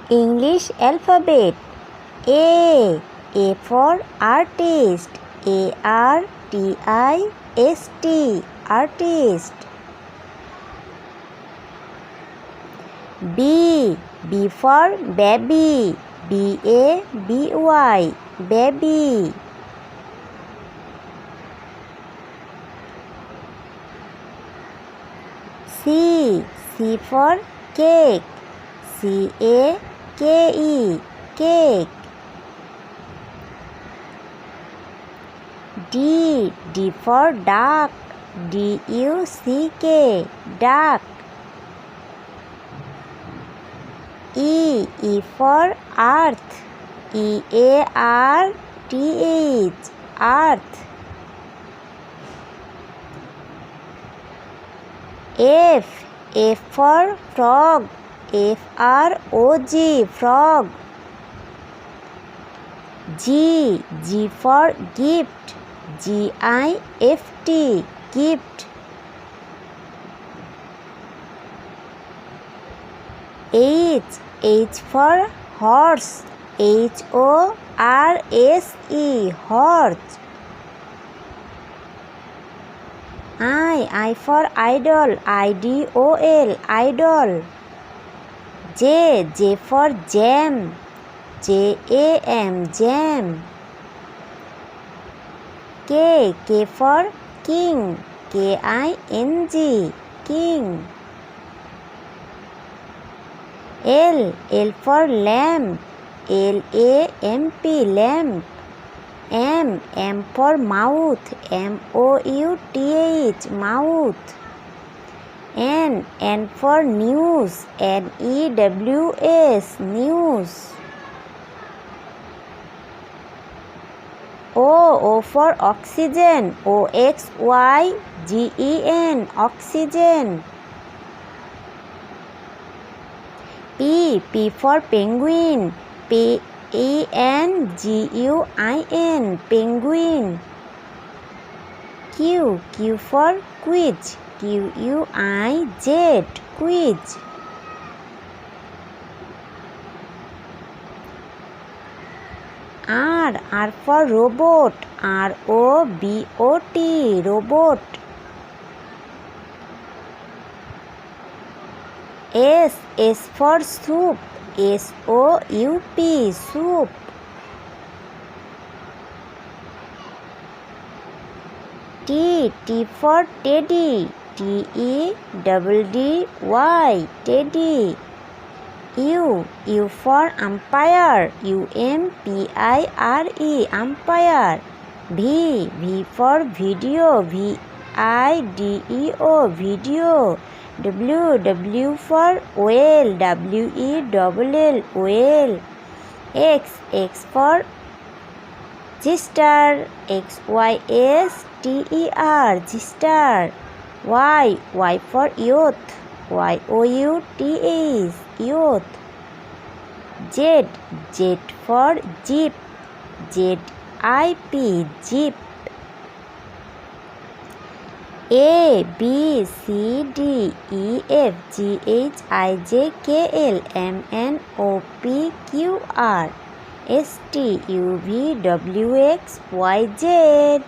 English alphabet. A for artist. ARTIST. Artist. B for baby. BABY. Baby. C for cake. CAKE. Cake. D for duck. DUCK. Duck. E for earth. EARTH. Earth. F for frog. FROG. Frog. G for gift. GIFT. Gift. H for horse. HORSE. Horse. I for idol. IDOL. Idol. J for jam. JAM. Jam. K for king. KING. King. L for lamp. LAMP. Lamp. M for mouth. MOUTH. Mouth. N for news. NEWS. News. O for oxygen. OXYGEN. Oxygen. P for penguin. PENGUIN. Penguin. Q for quiz. QUIZ. Quiz. R for robot. ROBOT. Robot. S for soup. SOUP. Soup. T for teddy. TEDDY. Teddy. U for umpire. UMPIRE. Umpire. V for video. VIDEO. Video. W for whale. WELL. Whale. X for sister. XYSTER. Sister. Y for youth. YOUTH. Youth. Z for jeep. ZIP. Jeep. A B C D E F G H I J K L M N O P Q R S T U V W X Y Z.